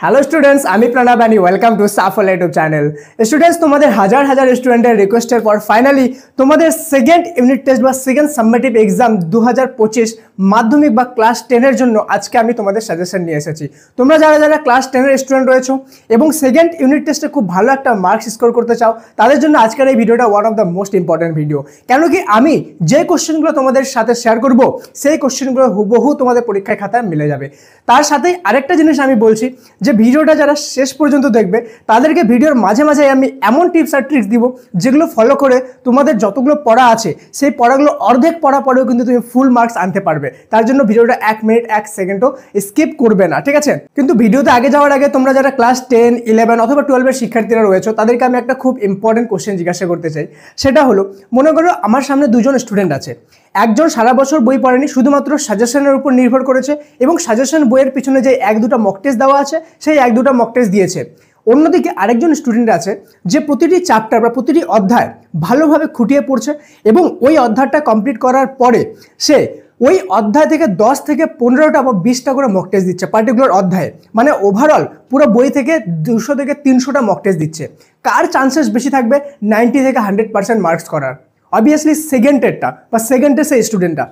Hello students, আমি Pranab and welcome to Shuffle YouTube channel. Students, তোমাদের হাজার হাজার স্টুডেন্টের রিকোয়েস্টের পর ফাইনালি তোমাদের সেকেন্ড ইউনিট টেস্ট বা সেকেন্ড সাবমিটিভ এক্সাম 2025 মাধ্যমিক বা ক্লাস 10-এর জন্য আজকে আমি তোমাদের সাজেশন নিয়ে এসেছি। তোমরা যারা যারা ক্লাস 10-এর স্টুডেন্ট রয়েছো এবং সেকেন্ড ইউনিট টেস্টে খুব ভালো একটা মার্কস স্কোর করতে চাও, তাদের জন্য আজকের এই ভিডিওটা one of the most important video. কেন কি আমি যে কোশ্চেনগুলো তোমাদের সাথে শেয়ার করব সেই কোশ্চেনগুলো হুবহু তোমাদের পরীক্ষার খাতায় মিলে যাবে। তার সাথেই আরেকটা জিনিস আমি বলছি যে ভিডিওটা যারা শেষ পর্যন্ত দেখবে তাদেরকে ভিডিওর মাঝে মাঝে আমি এমন টিপস আর ট্রিক্স দিব যেগুলো ফলো করে তোমাদের যতগুলো পড়া আছে সেই পড়াগুলো অর্ধেক পড়া পরেও কিন্তু তুমি ফুল মার্কস আনতে পারবে। তার জন্য ভিডিওটা 1 মিনিট 1 সেকেন্ডও স্কিপ করবে না, ঠিক আছে? কিন্তু ভিডিওতে আগে যাওয়ার আগে তোমরা যারা ক্লাস 10, 11 অথবা 12-এর শিক্ষার্থীরা রয়েছে তাদেরকে আমি একটা খুব ইম্পর্টেন্ট কোশ্চেন জিজ্ঞাসা করতে চাই। সেটা হলো, মনে করো আমার সামনে দুজন স্টুডেন্ট আছে। একজন সারা বছর বই পড়েনি, শুধুমাত্র সাজেশনের উপর নির্ভর করেছে এবং সাজেশন বইয়ের পিছনে যে 1-2টা মক টেস্ট দেওয়া আছে সেই 1-2টা মক টেস্ট দিয়েছে। অন্যদিকে আরেকজন স্টুডেন্ট আছে যে প্রতিটি চ্যাপ্টার বা প্রতিটি অধ্যায় ভালোভাবে খুঁটিয়ে পড়ছে এবং ওই অধ্যায়টা কমপ্লিট করার পরে সে ওই অধ্যায় থেকে 10 থেকে 15টা বা 20টা করে মক টেস্ট দিচ্ছে পার্টিকুলার অধ্যায়ে। মানে ওভারঅল পুরো বই থেকে 200 থেকে 300টা মক টেস্ট দিচ্ছে। কার চান্সেস বেশি থাকবে 90 থেকে 100% মার্কস করার? অবভিয়াসলি সেকেন্ডেরটা বা সেকেন্ডের সেই স্টুডেন্টটা।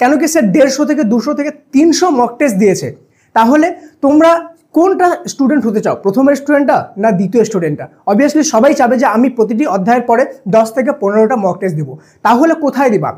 কেন কি সে 150 থেকে 200 থেকে 300 মক টেস্ট দিয়েছে। তাহলে তোমরা কোনটা স্টুডেন্ট হতে চাও, প্রথমের স্টুডেন্টটা না দ্বিতীয় স্টুডেন্টটা? অবভিয়াসলি সবাই চাবে যে আমি প্রতিটি অধ্যায়ের পরে 10 থেকে 15টা মক টেস্ট দিব। তাহলে কোথায় দিবা?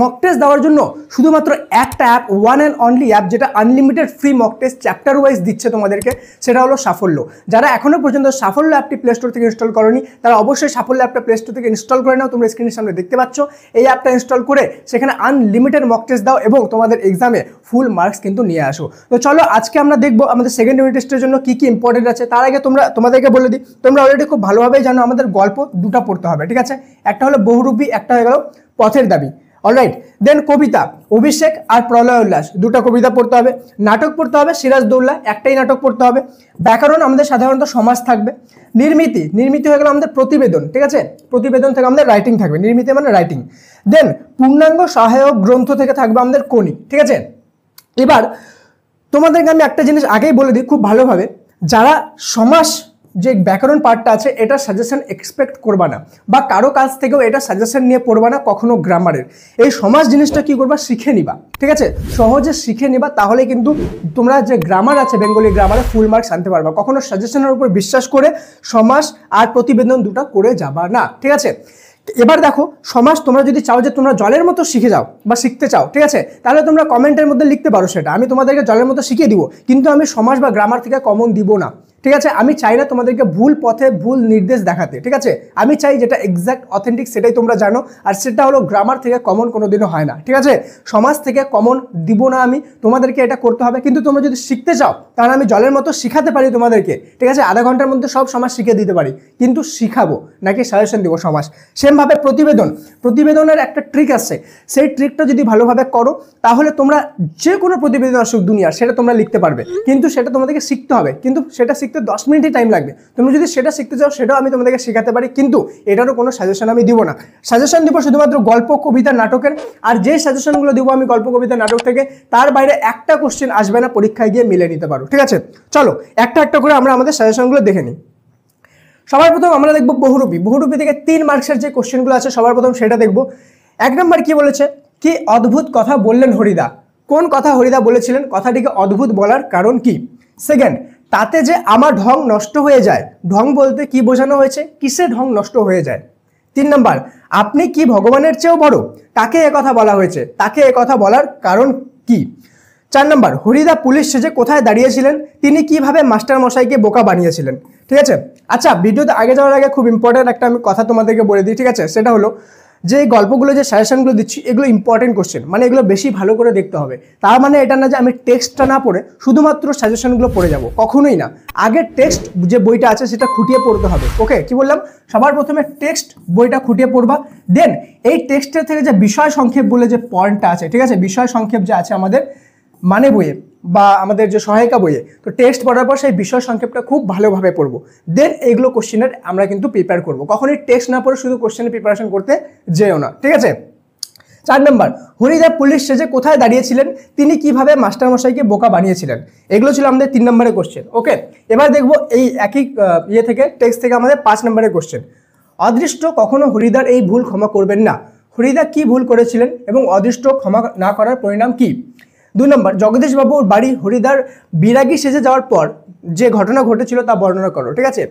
মক টেস্ট দেওয়ার জন্য শুধুমাত্র একটা app, one and only app, যেটা unlimited free mock test chapter wise দিচ্ছে তোমাদেরকে, সেটা হলো সাফল্য। যারা এখনও পর্যন্ত সাফল্য অ্যাপটি প্লে স্টোর থেকে ইনস্টল করোনি তারা অবশ্যই সাফল্য অ্যাপটা প্লে স্টোর থেকে ইনস্টল করে নাও। তোমরা স্ক্রিনের সামনে দেখতে পাচ্ছ এই অ্যাপটা ইনস্টল করে সেখানে আনলিমিটেড মক টেস্ট দাও এবং তোমাদের এক্সামে ফুল মার্কস কিন্তু নিয়ে আসো। তো চলো আজকে আমরা দেখবো আমাদের সেকেন্ড ইউনিট টেস্টের জন্য কি কি ইম্পর্টেন্ট আছে। তার আগে তোমাদেরকে বলে দিই, তোমরা অলরেডি খুব ভালোভাবেই জানো আমাদের গল্প দুটো পড়তে হবে, ঠিক আছে? একটা হলো বহুরূপী, একটা হয়ে গেল পথের দাবি। অলরাইট, দেন কবিতা অভিষেক আর প্রলয় উল্লাস, দুটো কবিতা পড়তে হবে। নাটক পড়তে হবে সিরাজদৌল্লা, একটাই নাটক পড়তে হবে। ব্যাকরণ আমাদের সাধারণত সমাস থাকবে। নির্মিতি হয়ে গেল আমাদের প্রতিবেদন, ঠিক আছে? প্রতিবেদন থেকে আমাদের রাইটিং থাকবে, নির্মিতি মানে রাইটিং। দেন পূর্ণাঙ্গ সহায়ক গ্রন্থ থেকে থাকবে আমাদের কোনি, ঠিক আছে? এবার তোমাদেরকে আমি একটা জিনিস আগেই বলে দিই খুব ভালোভাবে, যারা সমাস যে ব্যাকরণ পার্টটা আছে এটা সাজেশন এক্সপেক্ট করবা না বা কারো কাছ থেকেও এটা সাজেশন নিয়ে পড়বা না কখনো। গ্রামারের এই সমাজ জিনিসটা কি করবা, শিখে নিবা, ঠিক আছে? সহজে শিখে নিবা, তাহলে কিন্তু তোমরা যে গ্রামার আছে বেঙ্গলি গ্রামারে ফুল মার্কস আনতে পারবা। কখনো সাজেশনের উপর বিশ্বাস করে সমাস আর প্রতিবেদন দুটো করে যাবা না, ঠিক আছে? এবার দেখো, সমাজ তোমরা যদি চাও যে তোমরা জলের মতো শিখে যাও বা শিখতে চাও, ঠিক আছে, তাহলে তোমরা কমেন্টের মধ্যে লিখতে পারো, সেটা আমি তোমাদেরকে জলের মতো শিখিয়ে দিব, কিন্তু আমি সমাজ বা গ্রামার থেকে কমন দিব না, ঠিক আছে? আমি চাই না তোমাদেরকে ভুল পথে ভুল নির্দেশ দেখাতে, ঠিক আছে? আমি চাই যেটা এক্সাক্ট অথেন্টিক সেটাই তোমরা জানো, আর সেটা হলো গ্রামার থেকে কমন কোনোদিনও হয় না, ঠিক আছে? সমাজ থেকে কমন দিব না আমি, তোমাদেরকে এটা করতে হবে। কিন্তু তোমরা যদি শিখতে চাও তাহলে আমি জলের মতো শিখাতে পারি তোমাদেরকে, ঠিক আছে? আধা ঘন্টার মধ্যে সব সমাজ শিখিয়ে দিতে পারি, কিন্তু শিখাবো নাকি সাজেশন দিব সমাজ। সেমভাবে প্রতিবেদনের একটা ট্রিক আছে, সেই ট্রিকটা যদি ভালোভাবে করো তাহলে তোমরা যে কোনো প্রতিবেদন আসুক দুনিয়ার সেটা তোমরা লিখতে পারবে। কিন্তু সেটা তোমাদেরকে শিখতে হবে, কিন্তু সেটা শিখতে 10 মিনিটই টাইম লাগবে। তুমি যদি সেটা শিখতে চাও সেটাও আমি তোমাদেরকে শেখাতে পারি, কিন্তু এটারও কোনো সাজেশন আমি দিব না। সাজেশন দিব শুধুমাত্র গল্প কবিতা নাটকের, আর যে সাজেশনগুলো দিব আমি গল্প কবিতা নাটক থেকে তার বাইরে একটা কোশ্চেন আসবে না, পরীক্ষায় গিয়ে মিলে নিতে পারো, ঠিক আছে? চলো একটা একটা করে আমরা আমাদের সাজেশনগুলো দেখে নিই। সবার প্রথম আমরা দেখবো বহুরূপী থেকে 3 মার্কসের যে কোশ্চেনগুলো আছে সবার প্রথম সেটা দেখবো। 1 নম্বর কি বলেছে, কি অদ্ভুত কথা বললেন হরিদা। কোন কথা হরিদা বলেছিলেন, কথাটিকে অদ্ভুত বলার কারণ কি? সেকেন্ড, তাতে যে আমার ঢং নষ্ট হয়ে যায়, ঢং বলতে কি বোঝানো হয়েছে, কিসে ঢং নষ্ট হয়ে যায়? 3 নম্বর, আপনি কি ভগবানের চেয়েও বড়, কাকে একথা বলা হয়েছে, তাকে একথা বলার কারণ কি? 4 নম্বর, হরিদা পুলিশ সেজে কোথায় দাঁড়িয়েছিলেন, তিনি কিভাবে মাস্টার মশাইকে বোকা বানিয়েছিলেন, ঠিক আছে? আচ্ছা, ভিডিওতে আগে যাওয়ার আগে খুব ইম্পর্টেন্ট একটা আমি কথা তোমাদেরকে বলে দিই, ঠিক আছে? সেটা হলো যে এই গল্পগুলো যে সাজেশনগুলো দিচ্ছি এগুলো ইম্পর্টেন্ট কোশ্চেন, মানে এগুলো বেশি ভালো করে দেখতে হবে। তার মানে এটা না যে আমি টেক্সটটা না পড়ে শুধুমাত্র সাজেশনগুলো পড়ে যাব, কখনোই না। আগে টেক্সট যে বইটা আছে সেটা খুঁটিয়ে পড়তে হবে। ওকে, কি বললাম? সবার প্রথমে টেক্সট বইটা খুঁটিয়ে পড়বা। দেন এই টেক্সটের থেকে যে বিষয় সংক্ষেপ বলে যে পয়েন্টটা আছে, ঠিক আছে, বিষয় সংক্ষেপ যে আছে আমাদের মানে বইয়ে বা আমাদের যে সহায়িকা বইয়ে, তো টেক্সট পড়ার পর সেই বিষয় সংক্ষেপটা খুব ভালোভাবে পড়বো। দেন এইগুলো কোশ্চেনের আমরা কিন্তু প্রিপেয়ার করবো। কখনোই টেক্সট না পড়ে শুধু কোশ্চেনের প্রিপারেশন করতে যেও না, ঠিক আছে? 4 নম্বর, হরিদা পুলিশ সেজে কোথায় দাঁড়িয়েছিলেন, তিনি কিভাবে মাস্টারমশাইকে বোকা বানিয়েছিলেন। এগুলো ছিল আমাদের 3 নম্বরের কোশ্চেন। ওকে, এবার দেখবো এই একই থেকে টেক্সট থেকে আমাদের 5 নম্বরের কোশ্চেন। অদৃষ্ট কখনো হরিদার এই ভুল ক্ষমা করবেন না। হরিদা কি ভুল করেছিলেন এবং অদৃষ্ট ক্ষমা না করার পরিণাম কি। 2 নম্বর, জগদীশবাবুর বাড়ি হরিদার বিরাগী সেজে যাওয়ার পর যে ঘটনা ঘটেছিল তা বর্ণনা করো। ঠিক আছে।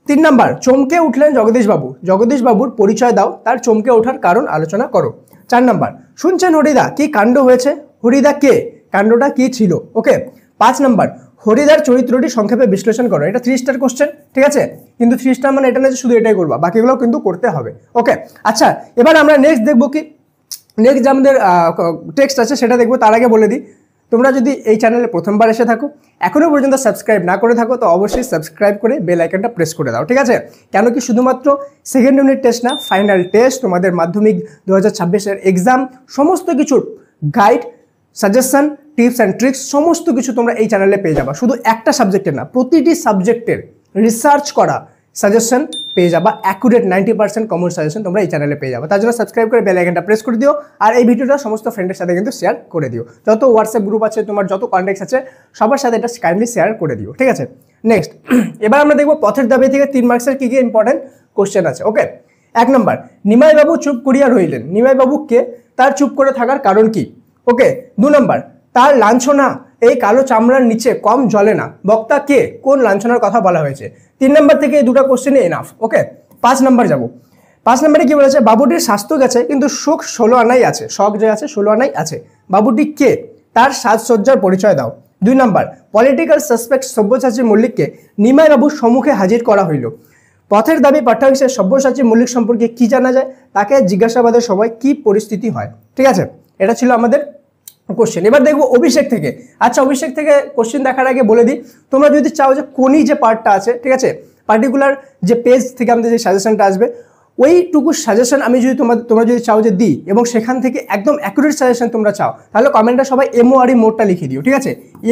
3 নম্বর, চমকে উঠলেন জগদীশবাবু, জগদীশবাবুর পরিচয় দাও, তার চমকে ওঠার কারণ আলোচনা করো। 4 নম্বর, শুনছেন হরিদা কি কাণ্ড হয়েছে, হরিদা কে, কাণ্ডটা কি ছিল। ওকে। 5 নম্বর, হরিদার চরিত্রটি সংক্ষেপে বিশ্লেষণ করো। এটা 3 স্টার কোশ্চেন। ঠিক আছে, কিন্তু 3 স্টার মানে এটা না যে শুধু এটাই করবা, বাকিগুলো কিন্তু করতে হবে। ওকে, আচ্ছা এবার আমরা নেক্সট দেখবো কি, নেক্সট যে আমাদের টেক্সট আছে সেটা দেখবো। তার আগে বলে দিই, তোমরা যদি এই চ্যানেলে প্রথমবার এসে থাকো, এখনও পর্যন্ত সাবস্ক্রাইব না করে থাকো, তো অবশ্যই সাবস্ক্রাইব করে বেল আইকনটা প্রেস করে দাও। ঠিক আছে, কেন কি শুধুমাত্র সেকেন্ড ইউনিট টেস্ট না, ফাইনাল টেস্ট, তোমাদের মাধ্যমিক 2026-এর এক্সাম, সমস্ত কিছুর guide, suggestion, tips and tricks সমস্ত কিছু তোমরা এই চ্যানেলে পেয়ে যাবা। শুধু একটা সাবজেক্টের না, প্রতিটি সাবজেক্টের রিসার্চ করা সাজেশন পেয়ে যাবা, অ্যাকুরেট 90% কমন সাজেশন তোমরা এই চ্যানেলে পেয়ে যাবে। তার জন্য সাবস্ক্রাইব করে বেল আইকনটা প্রেস করে দিও, আর এই ভিডিওটা সমস্ত ফ্রেন্ডের সাথে কিন্তু শেয়ার করে দিও। যত হোয়াটসঅ্যাপ গ্রুপ আছে, তোমার যত কন্ট্যাক্টস আছে, সবার সাথে এটা কাইন্ডলি শেয়ার করে দিও। ঠিক আছে, নেক্সট এবার আমরা দেখবো পথের দাবি থেকে 3 মার্কসের কী কী ইম্পর্টেন্ট কোশ্চেন আছে। ওকে। 1 নম্বর, নিমাইবাবু চুপ করিয়া রইলেন, নিমাইবাবু কে, তার চুপ করে থাকার কারণ কি। ওকে। 2 নম্বর, তার লাঞ্ছনা এই কালো চামড়ার নিচে কম জ্বলে না, বক্তা কে, কোন লাঞ্ছনার কথা বলা হয়েছে। 3 নম্বর থেকে এই 2টা কোশ্চেনে এনাফ। ওকে। 5 নম্বর যাব। 5 নম্বরে কি বলেছে, বাবুটির স্বাস্থ্য গেছে কিন্তু সুখ 16 আনাই আছে, শখ যে আছে 16 আনাই আছে, বাবুটি কে, তার সাজসজ্জার পরিচয় দাও। 2 নম্বর, পলিটিক্যাল সাসপেক্ট সব্যসাচী মল্লিককে নিমাইবাবুর সম্মুখে হাজির করা হইল। পথের দাবি পাঠ্যাংশে সব্যসাচী মল্লিক সম্পর্কে কি জানা যায়, তাকে জিজ্ঞাসাবাদের সময় কি পরিস্থিতি হয়। ঠিক আছে, এটা ছিল আমাদের কোশ্চেন। এবার দেখবো অভিষেক থেকে। আচ্ছা, অভিষেক থেকে কোশ্চেন দেখার আগে বলে দিই, তোমরা যদি চাও যে কোনি যে পার্টটা আছে, ঠিক আছে, পার্টিকুলার যে পেজ থেকে আমাদের যে সাজেশনটা আসবে, ওইটুকু সাজেশন আমি যদি তোমরা যদি চাও যে দিই, এবং সেখান থেকে একদম অ্যাকুরেট সাজেশন তোমরা চাও, তাহলে কমেন্টে সবাই MORE মোডটা লিখে দিও। ঠিক আছে,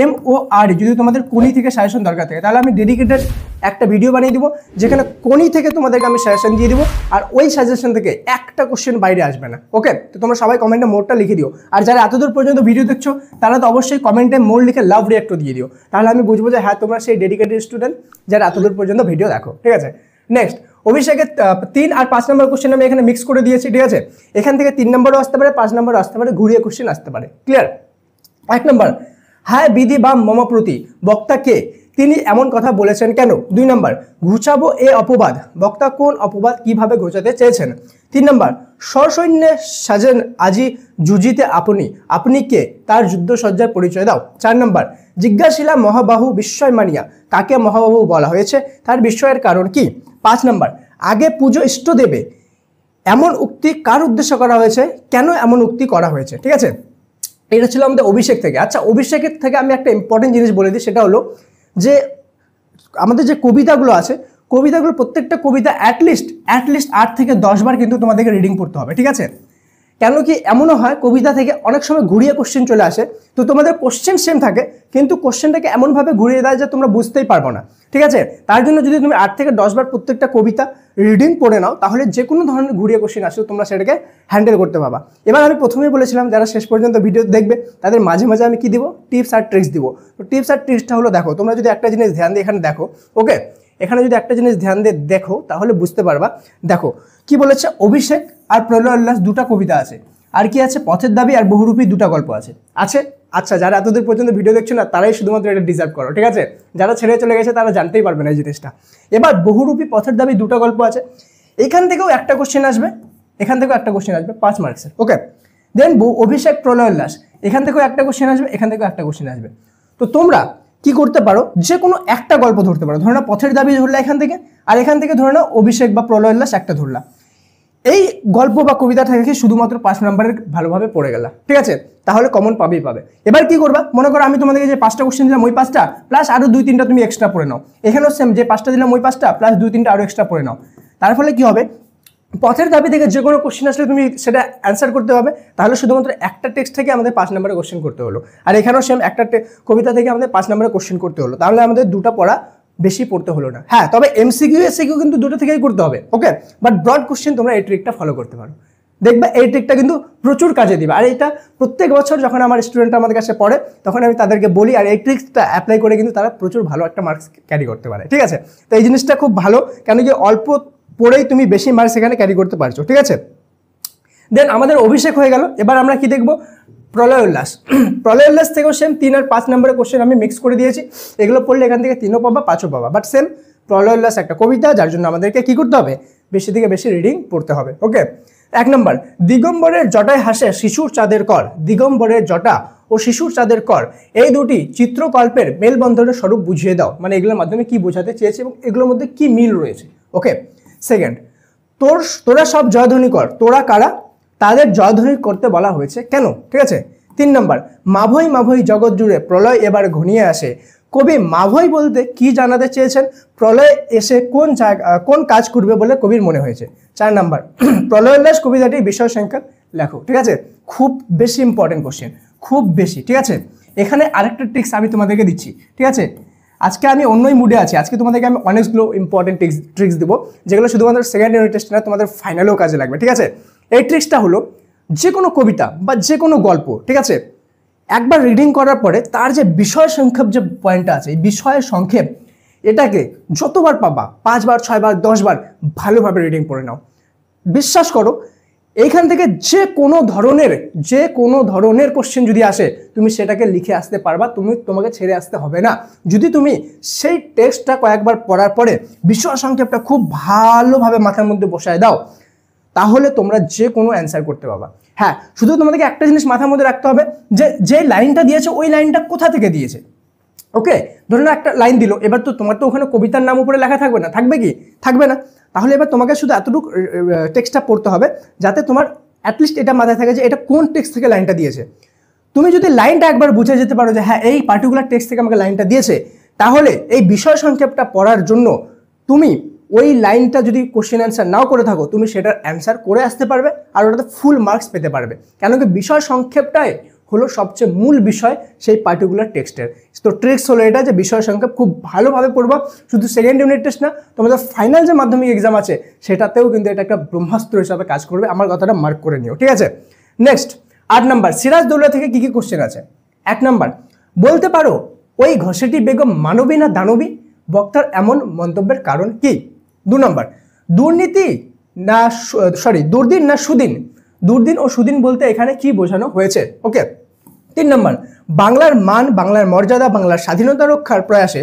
MORE যদি তোমাদের কোনি থেকে সাজেশন দরকার থাকে, তাহলে আমি ডেডিকেটেড একটা ভিডিও বানিয়ে দিব, যেখানে কোনি থেকে তোমাদেরকে আমি সাজেশন দিয়ে দিব, আর ওই সাজেশন থেকে একটা কোশ্চেন বাইরে আসবে না। ওকে, তো তোমরা সবাই কমেন্টে মোডটা লিখে দিও। আর যারা এতদূর পর্যন্ত ভিডিও দেখছো, তারা তো অবশ্যই কমেন্টে মোড লিখে লাভ রিঅ্যাক্টও দিয়ে দিও, তাহলে আমি বুঝবো যে হ্যাঁ তোমরা সেই ডেডিকেটেড স্টুডেন্ট যারা এতদূর পর্যন্ত ভিডিও দেখো। ঠিক আছে, নেক্সট অভিষেকের 3 আর 5 নম্বর কোশ্চেন আমি এখানে মিক্স করে দিয়েছি। ঠিক আছে, এখান থেকে 3 নম্বরও আসতে পারে, 5 নম্বরও আসতে পারে, ঘুরিয়ে কোশ্চেন আসতে পারে। ক্লিয়ার। 1 নম্বর, হায় বিধি বা মমপ্রতি, বক্তা কে, তিনি এমন কথা বলেছেন কেন। 2 নম্বর, ঘুচাবো এ অপবাদ, বক্তা কোন অপবাদ কিভাবে ঘোচাতে চেয়েছেন। 3 নম্বর, সসৈন্যে সাজেন আজি যুজিতে আপনি, আপনি কে, তার যুদ্ধসজ্জার পরিচয় দাও। 4 নম্বর, জিজ্ঞাসিলা মহাবাহু বিস্ময় মানিয়া, কাকে মহাবাহু বলা হয়েছে, তার বিস্ময়ের কারণ কি। 5 নম্বর, আগে পুজো ইষ্ট দেবে, এমন উক্তি কার উদ্দেশ্য করা হয়েছে, কেন এমন উক্তি করা হয়েছে। ঠিক আছে, এটা ছিল আমাদের অভিষেক থেকে। আচ্ছা, অভিষেকের থেকে আমি একটা ইম্পর্টেন্ট জিনিস বলে দিই, সেটা হলো যে আমাদের যে কবিতাগুলো আছে, কবিতাগুলো প্রত্যেকটা কবিতা অ্যাটলিস্ট 8 থেকে 10 বার কিন্তু তোমাদেরকে রিডিং পড়তে হবে। ঠিক আছে, কেন কি এমনও হয় কবিতা থেকে অনেক সময় ঘুরিয়ে কোশ্চেন চলে আসে, তো তোমাদের কোশ্চেন সেম থাকে কিন্তু কোশ্চেনটাকে এমনভাবে ঘুরিয়ে দেয় যে তোমরা বুঝতেই পারবো না। ঠিক আছে, তার জন্য যদি তুমি 8 থেকে 10 বার প্রত্যেকটা কবিতা রিডিং পড়ে নাও, তাহলে যে কোনো ধরনের ঘুরিয়ে কোশ্চেন আসলে তোমরা সেটাকে হ্যান্ডেল করতে পারবা। এবার আমি প্রথমেই বলেছিলাম যারা শেষ পর্যন্ত ভিডিও দেখবে তাদের মাঝে মাঝে আমি কি দিব, টিপস আর ট্রিক্স দিব। তো টিপস আর ট্রিক্সটা হলো, দেখো তোমরা যদি একটা জিনিস ধ্যান দিয়ে এখানে দেখো, ওকে, এখানে যদি একটা জিনিস ধ্যান দিয়ে দেখো তাহলে বুঝতে পারবা। দেখো কি বলেছে, অভিষেক আর প্রলয় উল্লাস 2টা কবিতা আছে, আর কি আছে, পথের দাবি আর বহুরূপী 2টা গল্প আছে। আচ্ছা, যারা এতদূর পর্যন্ত ভিডিও দেখছো না, তারাই শুধুমাত্র এটা ডিজার্ভ করো। ঠিক আছে, যারা ছেড়ে চলে গেছে তারা জানতেই পারবে না এই জিনিসটা। এবার বহুরূপী পথের দাবি 2টা গল্প আছে, এখান থেকেও একটা কোশ্চেন আসবে, এখান থেকেও একটা কোশ্চেন আসবে 5 মার্কসের। ওকে, দেন অভিষেক প্রলয় উল্লাস, এখান থেকেও একটা কোশ্চেন আসবে, এখান থেকেও একটা কোশ্চেন আসবে। তো তোমরা কি করতে পারো, যে কোনো একটা গল্প ধরতে পারো। ধরে নাও পথের দাবি ধরলা এখান থেকে, আর এখান থেকে ধরে নাও অভিষেক বা প্রলয় উল্লাস একটা ধরলা। এই গল্প বা কবিতা থেকে শুধুমাত্র 5 নম্বরের ভালোভাবে পড়ে গেলা। ঠিক আছে, তাহলে কমন পাবেই পাবে। এবার কি করবা, মনে করো আমি তোমাদেরকে যে 5টা কোশ্চেন দিলাম, ওই 5টা প্লাস আরো 2-3টা তুমি এক্সট্রা পড়ে নাও। এখানেও সেম, যে 5টা দিলাম ওই 5টা প্লাস 2-3টা আরো এক্সট্রা পড়ে নাও। তার ফলে কি হবে, পথের দাবি থেকে যে কোনো কোশ্চেন আসলে তুমি সেটা অ্যান্সার করতে হবে। তাহলে শুধুমাত্র একটা টেক্সট থেকে আমাদের 5 নম্বরের কোশ্চেন করতে হলো, আর এখানেও সেম একটা কবিতা থেকে আমাদের 5 নম্বরের কোশ্চেন করতে হলো। তাহলে আমাদের 2টা পড়া বেশি পড়তে হলো না। হ্যাঁ, তবে MCQ SCQ কিন্তু 2টা থেকেই করতে হবে। ওকে, বাট ব্রড কোশ্চেন তোমরা এই ট্রিকটা ফলো করতে পারো। দেখবে এই ট্রিকটা কিন্তু প্রচুর কাজে দিবে। আর এটা প্রত্যেক বছর যখন আমার স্টুডেন্টরা আমাদের কাছে পড়ে তখন আমি তাদেরকে বলি, আর এই ট্রিক্সটা অ্যাপ্লাই করে কিন্তু তারা প্রচুর ভালো একটা মার্কস ক্যারি করতে পারে। ঠিক আছে, তো এই জিনিসটা খুব ভালো, কেন কি অল্প পড়েই তুমি বেশি মার্কস এখানে ক্যারি করতে পারছো। ঠিক আছে, দেন আমাদের অভিষেক হয়ে গেল। এবার আমরা কি দেখবো, প্রলয় উল্লাস। প্রলয় উল্লাস থেকেও সেম 3 আর 5 নম্বরের কোশ্চেন আমি মিক্স করে দিয়েছি। এগুলো পড়লে এখান থেকে 3ও পাবা 5ও পাবা, বাট সেম প্রলয় উল্লাস একটা কবিতা, যার জন্য আমাদেরকে কি করতে হবে, বেশি থেকে বেশি রিডিং পড়তে হবে। ওকে, 1 নম্বর, দিগম্বরের জটায় হাসে শিশুর চাঁদের কর। দিগম্বরের জটা ও শিশুর চাঁদের কর এই দুটি চিত্রকল্পের মেলবন্ধনের স্বরূপ বুঝিয়ে দাও। মানে এগুলোর মাধ্যমে কি বোঝাতে চেয়েছে এবং এগুলোর মধ্যে কি মিল রয়েছে। ওকে, সেকেন্ড, তোরা সব জয়ধ্বনি কর। তোরা কারা, তাদের জয়ধ্বনি করতে বলা হয়েছে কেন। ঠিক আছে, 3 নম্বর, মাভৈ মাভৈ জগৎ জুড়ে প্রলয় এবার ঘনিয়ে আসে। কবি মাভৈ বলতে কি জানাতে চেয়েছেন, প্রলয় এসে কোন কাজ করবে বলে কবির মনে হয়েছে। 4 নম্বর, প্রলয় উল্লাস কবিতাটির বিষয় সংখ্যা লেখো। ঠিক আছে, খুব বেশি ইম্পর্টেন্ট কোশ্চেন, খুব বেশি। ঠিক আছে, এখানে আরেকটা ট্রিক্স আমি তোমাদেরকে দিচ্ছি। ঠিক আছে, আজকে আমি অন্যই মুডে আছি, আজকে তোমাদেরকে আমি অনেকগুলো ইম্পর্টেন্ট ট্রিক্স দেবো, যেগুলো শুধুমাত্র সেকেন্ড ইউনিট টেস্ট না, তোমাদের ফাইনালেও কাজে লাগবে। ঠিক আছে, এই ট্রিক্সটা হলো, যে কোনো কবিতা বা যে কোনো গল্প, ঠিক আছে, একবার রিডিং করার পরে তার যে বিষয় সংক্ষেপ যে পয়েন্টটা আছে, এই বিষয় সংক্ষেপ এটাকে যতবার পাবা, 5 বার 6 বার 10 বার ভালোভাবে রিডিং পড়ে নাও। বিশ্বাস করো, এইখান থেকে যে কোনো ধরনের কোশ্চেন যদি আসে তুমি সেটাকে লিখে আসতে পারবা, তোমাকে ছেড়ে আসতে হবে না। যদি তুমি সেই টেক্সটটা কয়েকবার পড়ার পরে বিষয় সংক্ষেপটা খুব ভালোভাবে মাথার মধ্যে বসায় দাও, তাহলে তোমরা যে কোনো অ্যান্সার করতে পারবা। হ্যাঁ, শুধু তোমাদেরকে একটা জিনিস মাথার মধ্যে রাখতে হবে, যে লাইনটা দিয়েছে ওই লাইনটা কোথা থেকে দিয়েছে। ওকে, ধরুন একটা লাইন দিল, এবার তো তোমার তো ওখানে কবিতার নাম উপরে লেখা থাকবে না, থাকবে কি, থাকবে না। তাহলে এবার তোমাকে শুধু এতটুকু টেক্সটটা পড়তে হবে যাতে তোমার অ্যাটলিস্ট এটা মাথায় থাকে যে এটা কোন টেক্সট থেকে লাইনটা দিয়েছে। তুমি যদি লাইনটা একবার বুঝে যেতে পারো যে হ্যাঁ এই পার্টিকুলার টেক্সট থেকে আমাকে লাইনটা দিয়েছে, তাহলে এই বিষয় সংক্ষেপটা পড়ার জন্য তুমি ওই লাইনটা যদি কোশ্চেন অ্যান্সার নাও করে থাকো, তুমি সেটার অ্যান্সার করে আসতে পারবে আর ওটাতে ফুল মার্কস পেতে পারবে। কেন কি বিষয় সংক্ষেপটাই হলো সবচেয়ে মূল বিষয় সেই পার্টিকুলার টেক্সটের। তো ট্রিক্স হলো এটা, যে বিষয় সংক্ষেপ খুব ভালোভাবে পড়বা। শুধু সেকেন্ড ইউনিট টেস্ট না, তোমাদের ফাইনাল যে মাধ্যমিক এক্সাম আছে সেটাতেও কিন্তু এটা একটা ব্রহ্মাস্ত্র হিসাবে কাজ করবে। আমার কথাটা মার্ক করে নিও। ঠিক আছে, নেক্সট 8 নম্বর, সিরাজদৌল্লা থেকে কি কি কোশ্চেন আছে। 1 নম্বর, বলতে পারো ওই ঘসেটি বেগম মানবী না দানবী, বক্তার এমন মন্তব্যের কারণ কি। 2 নম্বর, দুর্দিন না সুদিন, দুর্দিন ও সুদিন বলতে এখানে কি বোঝানো হয়েছে। ওকে, 3 নম্বর, বাংলার মান, বাংলার মর্যাদা, বাংলার স্বাধীনতা রক্ষার প্রয়াসে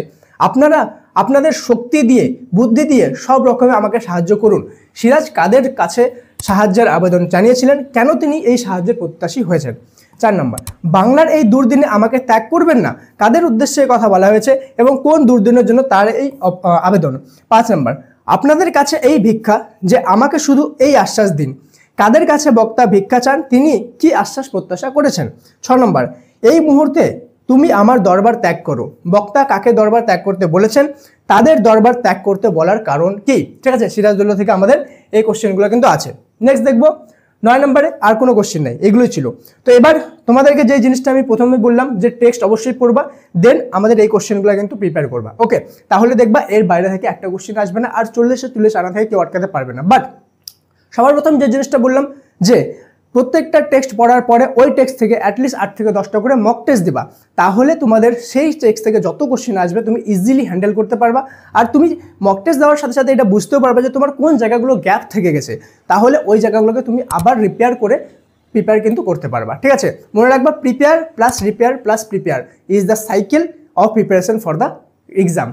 আপনাদের শক্তি দিয়ে, বুদ্ধি দিয়ে সব রকমে আমাকে সাহায্য করুন। সিরাজ কাদের কাছে সাহায্যের আবেদন জানিয়েছিলেন, কেন তিনি এই সাহায্যের প্রত্যাশী হয়েছেন। 4 নম্বর, বাংলার এই দুর্দিনে আমাকে ত্যাগ করবেন না, কাদের উদ্দেশ্যে কথা বলা হয়েছে এবং কোন দুর্দিনের জন্য তার এই আবেদন। 5 নম্বর, আপনাদের কাছে এই ভিক্ষা যে আমাকে শুধু এই আশ্বাস দিন, কাদের কাছে বক্তা ভিক্ষা চান, তিনি কি আশ্বাস প্রত্যাশা করেছেন। 6 নম্বর, এই মুহূর্তে তুমি আমার দরবার ত্যাগ করো, বক্তা কাকে দরবার ত্যাগ করতে বলেছেন, তাদের দরবার ত্যাগ করতে বলার কারণ কি। ঠিক আছে, সিরাজদৌল্লা থেকে আমাদের এই কোশ্চেনগুলো কিন্তু আছে। নেক্সট দেখবো 9 নম্বরে আর কোনো কোশ্চেন নেই, এগুলোই ছিল। তো এবার তোমাদেরকে যে জিনিসটা আমি প্রথমে বললাম যে টেক্সট অবশ্যই পড়বা, দেন আমাদের এই কোশ্চেনগুলো কিন্তু প্রিপেয়ার করবা। ওকে, তাহলে দেখবা এর বাইরে থেকে একটা কোশ্চেন আসবে না, আর 40-40 আনা থেকে কেউ আটকাতে পারবে না। বাট সবার প্রথম যে জিনিসটা বললাম যে প্রত্যেকটা টেক্সট পড়ার পরে ওই টেক্সট থেকে অ্যাটলিস্ট 8 থেকে 10টা করে মক টেস্ট দিবা, তাহলে তোমাদের সেই টেক্সট থেকে যত কোশ্চেন আসবে তুমি ইজিলি হ্যান্ডেল করতে পারবা। আর তুমি মক টেস্ট দেওয়ার সাথে সাথে এটা বুঝতেও পারবে যে তোমার কোন জায়গাগুলো গ্যাপ থেকে গেছে, তাহলে ওই জায়গাগুলোকে তুমি আবার প্রিপেয়ার কিন্তু করতে পারবা। ঠিক আছে, মনে রাখবা, prepare plus prepare is the cycle of preparation for the exam.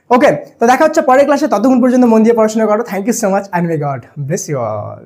Okay, তো দেখা হচ্ছে পরের ক্লাসে, ততক্ষণ পর্যন্ত মন দিয়ে পড়াশোনা করো। Thank you so much and may God bless you all.